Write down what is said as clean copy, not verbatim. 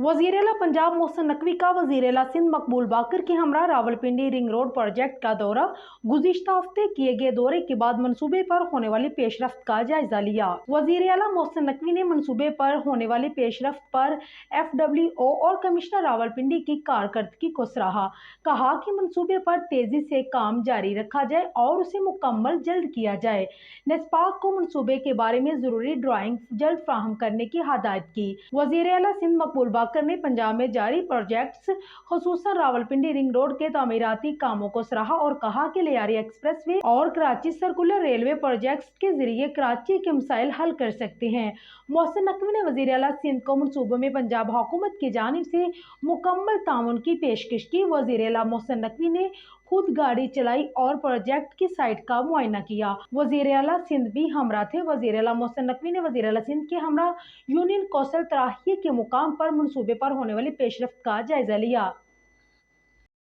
वज़ीर आला पंजाब मोहसिन नकवी का वज़ीर आला सिंध मकबूल बाकर के हमरा रावलपिंडी रिंग रोड प्रोजेक्ट का दौरा। गुज़िश्ता हफ्ते किए गए दौरे के बाद मंसूबे पर होने वाली पेशरफ्त का जायजा लिया। वज़ीर आला मोहसिन नकवी ने मंसूबे पर होने वाली पेशरफ्त पर FWO और कमिश्नर रावलपिंडी की कारकर्दगी को सराहा। कहा कि मंसूबे पर तेजी से काम जारी रखा जाए और उसे मुकम्मल जल्द किया जाए। नेस्पाक को मंसूबे के बारे में जरूरी ड्राइंग जल्द फ्राहम करने की हदायत की। वज़ीर आला सिंध मकबूल बाकर ने पंजाब में जारी प्रोजेक्ट्स खुसूसन रावलपिंडी रिंग रोड के तामीराती कामों को सराहा और कहा कि लियारी एक्सप्रेसवे और कराची सर्कुलर रेलवे प्रोजेक्ट्स के जरिए कराची के मसाइल हल कर सकते हैं। मोहसिन नकवी ने वज़ीर आला सिंध को मंसूबों में पंजाब हुकूमत की जानिब से मुकम्मल ताउन की पेशकश की। वज़ीर आला मोहसिन नकवी ने खुद गाड़ी चलाई और प्रोजेक्ट की साइट का मुआयना किया। वज़ीर आला सिंध भी हमरा थे। वज़ीर आला मोहसिन नकवी ने वज़ीर आला सिंध के हमरा यूनियन कौंसिल तराही के मुकाम पर मंसूबे पर होने वाली पेशरफ्त का जायजा लिया।